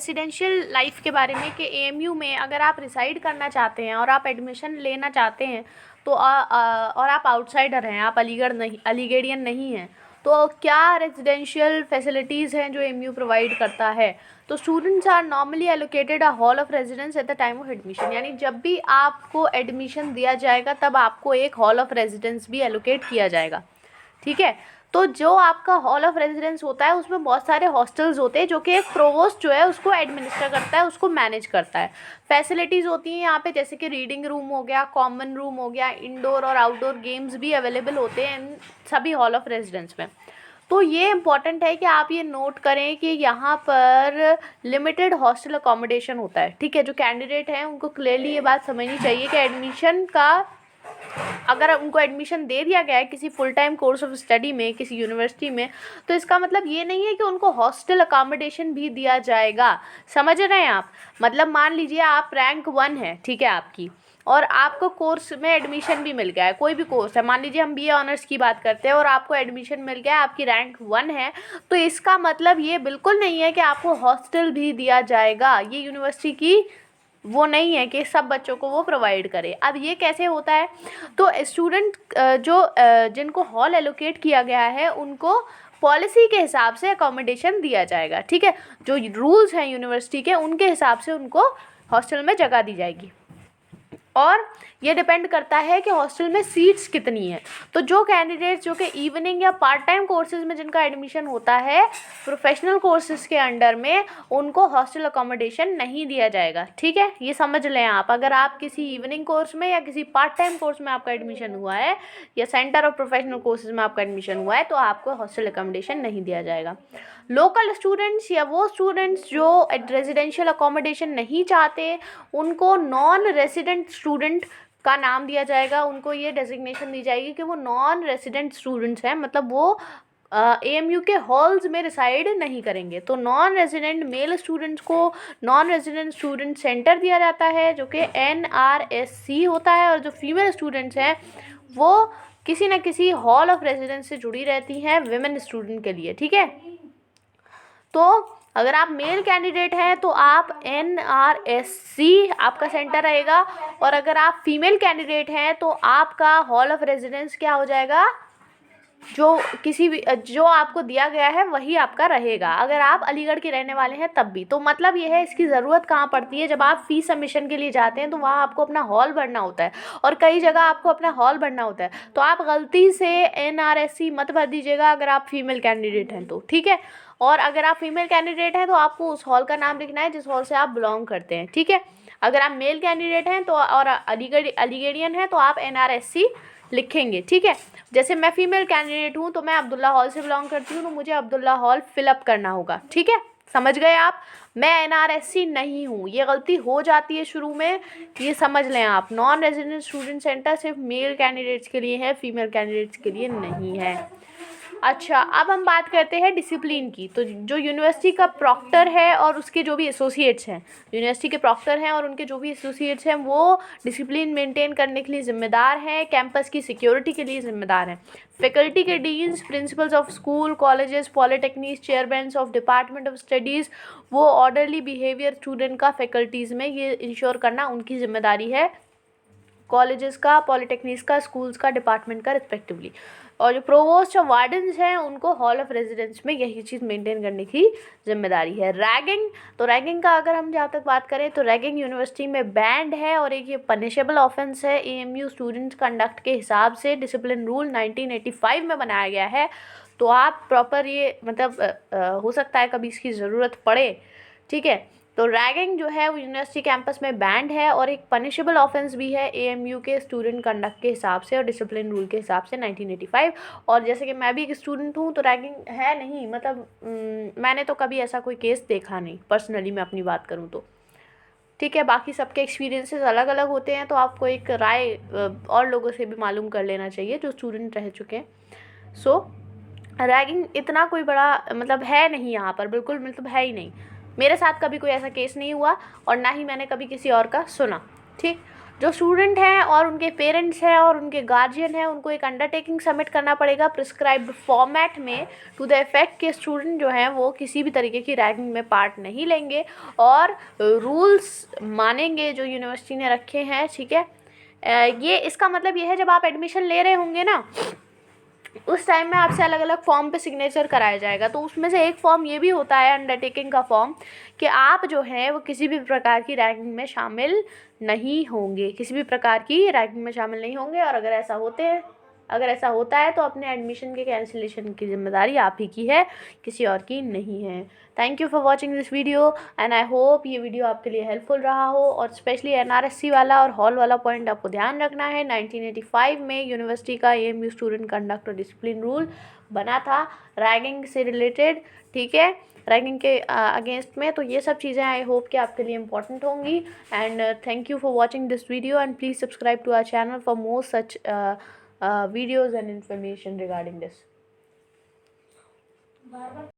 Residential life के बारे में कि एएमयू में अगर आप रिसाइड करना चाहते हैं और आप एडमिशन लेना चाहते हैं तो और आप आउटसाइडर हैं, आप अलीगढ़ियन नहीं हैं, तो क्या रेजिडेंशियल फैसिलिटीज़ हैं जो एएमयू प्रोवाइड करता है। तो students are normally allocated a hall of residence at the time of admission, यानी जब भी आपको एडमिशन दिया जाएगा तब आपको एक हॉल ऑफ रेजिडेंस भी एलोकेट किया जाएगा। ठीक है, तो जो आपका हॉल ऑफ रेजिडेंस होता है उसमें बहुत सारे हॉस्टल्स होते हैं जो कि एक प्रोवोस्ट जो है उसको एडमिनिस्टर करता है, उसको मैनेज करता है। फैसिलिटीज़ होती हैं यहाँ पे जैसे कि रीडिंग रूम हो गया, कॉमन रूम हो गया, इंडोर और आउटडोर गेम्स भी अवेलेबल होते हैं इन सभी हॉल ऑफ रेजिडेंस में। तो ये इम्पॉर्टेंट है कि आप ये नोट करें कि यहाँ पर लिमिटेड हॉस्टल अकोमोडेशन होता है। ठीक है, जो कैंडिडेट हैं उनको क्लियरली ये बात समझनी चाहिए कि एडमिशन का अगर उनको एडमिशन दे दिया गया है किसी full time course of study में किसी यूनिवर्सिटी में, तो इसका मतलब ये नहीं है कि उनको हॉस्टल अकोमोडेशन भी दिया जाएगा। समझ रहे हैं आप? मतलब मान लीजिए आप रैंक 1 है, ठीक है आपकी, और आपको कोर्स में एडमिशन भी मिल गया है, कोई भी कोर्स है, मान लीजिए हम बीए ऑनर्स की बात करते हैं और आपको एडमिशन मिल गया है, आपकी रैंक 1 है, तो इसका मतलब ये बिल्कुल नहीं है कि आपको हॉस्टल भी दिया जाएगा। ये यूनिवर्सिटी की वो नहीं है कि सब बच्चों को वो प्रोवाइड करे। अब ये कैसे होता है, तो स्टूडेंट जिनको हॉल एलोकेट किया गया है उनको पॉलिसी के हिसाब से अकोमोडेशन दिया जाएगा। ठीक है, जो रूल्स हैं यूनिवर्सिटी के उनके हिसाब से उनको हॉस्टल में जगह दी जाएगी, और ये डिपेंड करता है कि हॉस्टल में सीट्स कितनी हैं। तो जो कैंडिडेट्स जो कि इवनिंग या पार्ट टाइम कोर्सेज में जिनका एडमिशन होता है प्रोफेशनल कोर्सेज के अंडर में, उनको हॉस्टल अकोमोडेशन नहीं दिया जाएगा। ठीक है, ये समझ लें आप। अगर आप किसी इवनिंग कोर्स में या किसी पार्ट टाइम कोर्स में आपका एडमिशन हुआ है या सेंटर ऑफ प्रोफेशनल कोर्सेज में आपका एडमिशन हुआ है तो आपको हॉस्टल अकोमोडेशन नहीं दिया जाएगा। लोकल स्टूडेंट्स या वो स्टूडेंट्स जो रेजिडेंशियल अकोमोडेशन नहीं चाहते उनको नॉन रेसिडेंट स्टूडेंट का नाम दिया जाएगा। उनको ये डेजिग्नेशन दी जाएगी कि वो नॉन रेसिडेंट स्टूडेंट्स हैं, मतलब वो एएमयू के हॉल्स में रिसाइड नहीं करेंगे। तो नॉन रेजिडेंट मेल स्टूडेंट्स को नॉन रेजिडेंट स्टूडेंट सेंटर दिया जाता है जो कि NRSC होता है, और जो फीमेल स्टूडेंट्स हैं वो किसी न किसी हॉल ऑफ रेजिडेंस से जुड़ी रहती हैं विमेन स्टूडेंट के लिए। ठीक है, तो अगर आप मेल कैंडिडेट हैं तो आप NRSC आपका सेंटर रहेगा, और अगर आप फीमेल कैंडिडेट हैं तो आपका हॉल ऑफ रेजिडेंस क्या हो जाएगा, जो आपको दिया गया है वही आपका रहेगा, अगर आप अलीगढ़ के रहने वाले हैं तब भी। तो मतलब ये है, इसकी ज़रूरत कहाँ पड़ती है, जब आप फ़ीस सबमिशन के लिए जाते हैं तो वहाँ आपको अपना हॉल भरना होता है, और कई जगह आपको अपना हॉल भरना होता है, तो आप गलती से NRSC मत भर दीजिएगा अगर आप फीमेल कैंडिडेट हैं तो। ठीक है, और अगर आप फीमेल कैंडिडेट हैं तो आपको उस हॉल का नाम लिखना है जिस हॉल से आप बिलोंग करते हैं। ठीक है, अगर आप मेल कैंडिडेट हैं तो और अलीगढ़ियन हैं तो आप NRSC लिखेंगे। ठीक है, जैसे मैं फीमेल कैंडिडेट हूँ तो मैं अब्दुल्ला हॉल से बिलोंग करती हूँ, तो मुझे अब्दुल्ला हॉल फिलअप करना होगा। ठीक है, समझ गए आप? मैं NRSC नहीं हूँ, ये गलती हो जाती है शुरू में, ये समझ लें आप। नॉन रेजिडेंट स्टूडेंट सेंटर सिर्फ मेल कैंडिडेट्स के लिए है, फीमेल कैंडिडेट्स के लिए नहीं है। अच्छा, अब हम बात करते हैं डिसिप्लिन की। तो जो यूनिवर्सिटी का प्रॉक्टर है और उसके जो भी एसोसिएट्स हैं, यूनिवर्सिटी के प्रॉक्टर हैं और उनके जो भी एसोसिएट्स हैं वो डिसिप्लिन मेंटेन करने के लिए ज़िम्मेदार हैं, कैंपस की सिक्योरिटी के लिए ज़िम्मेदार हैं। फैकल्टी के deans, principles of school, colleges, polytechnics, chairman of department of studies, वो ऑर्डरली बिहेवियर स्टूडेंट का फैकल्टीज़ में ये इंश्योर करना उनकी ज़िम्मेदारी है, कॉलेजेस का, पॉलिटेक्निक्स का, स्कूल्स का, डिपार्टमेंट का रिस्पेक्टिवली। और जो प्रोवोस्ट और वार्डन्स हैं उनको हॉल ऑफ रेजिडेंस में यही चीज़ मेंटेन करने की जिम्मेदारी है। रैगिंग, तो रैगिंग का अगर हम जहाँ तक बात करें तो रैगिंग यूनिवर्सिटी में बैंड है और एक ये पनिशेबल ऑफेंस है। एएमयू स्टूडेंट कंडक्ट के हिसाब से डिसिप्लिन रूल 1985 में बनाया गया है, तो आप प्रॉपर ये मतलब हो सकता है कभी इसकी ज़रूरत पड़े। ठीक है, तो रैगिंग जो है वो यूनिवर्सिटी कैंपस में बैंड है और एक पनिशेबल ऑफेंस भी है एएमयू के स्टूडेंट कंडक्ट के हिसाब से और डिसिप्लिन रूल के हिसाब से 1985। और जैसे कि मैं भी एक स्टूडेंट हूँ तो रैगिंग है नहीं, मतलब मैंने तो कभी ऐसा कोई केस देखा नहीं, पर्सनली मैं अपनी बात करूँ तो। ठीक है, बाकी सबके एक्सपीरियंसेस अलग अलग होते हैं, तो आपको एक राय और लोगों से भी मालूम कर लेना चाहिए जो स्टूडेंट रह चुके हैं। सो रैगिंग इतना कोई बड़ा मतलब है नहीं यहाँ पर, बिल्कुल मतलब है ही नहीं। मेरे साथ कभी कोई ऐसा केस नहीं हुआ और ना ही मैंने कभी किसी और का सुना। ठीक, जो स्टूडेंट हैं और उनके पेरेंट्स हैं और उनके गार्जियन हैं, उनको एक अंडरटेकिंग सबमिट करना पड़ेगा प्रिस्क्राइब्ड फॉर्मेट में, टू द इफ़ेक्ट कि स्टूडेंट जो हैं वो किसी भी तरीके की रैगिंग में पार्ट नहीं लेंगे और रूल्स मानेंगे जो यूनिवर्सिटी ने रखे हैं, ठीक है। ये इसका मतलब ये है, जब आप एडमिशन ले रहे होंगे ना, उस टाइम में आपसे अलग अलग फॉर्म पे सिग्नेचर कराया जाएगा। तो उसमें से एक फॉर्म ये भी होता है, अंडरटेकिंग का फॉर्म, कि आप जो है वो किसी भी प्रकार की रैगिंग में शामिल नहीं होंगे, किसी भी प्रकार की रैगिंग में शामिल नहीं होंगे। और अगर ऐसा होता है तो अपने एडमिशन के कैंसिलेशन की जिम्मेदारी आप ही की है, किसी और की नहीं है। Thank you for watching this video and I hope ये वीडियो आपके लिए हेल्पफुल रहा हो। और स्पेशली NRSC वाला और हॉल वाला पॉइंट आपको ध्यान रखना है। 1985 में यूनिवर्सिटी का AMU स्टूडेंट कंडक्ट और डिसिप्लिन रूल बना था रैगिंग से रिलेटेड, ठीक है, रैगिंग के अगेंस्ट में। तो ये सब चीज़ें आई होप कि आपके लिए इंपॉर्टेंट होंगी। And thank you for watching this video and please subscribe to our channel for more such videos and information regarding this.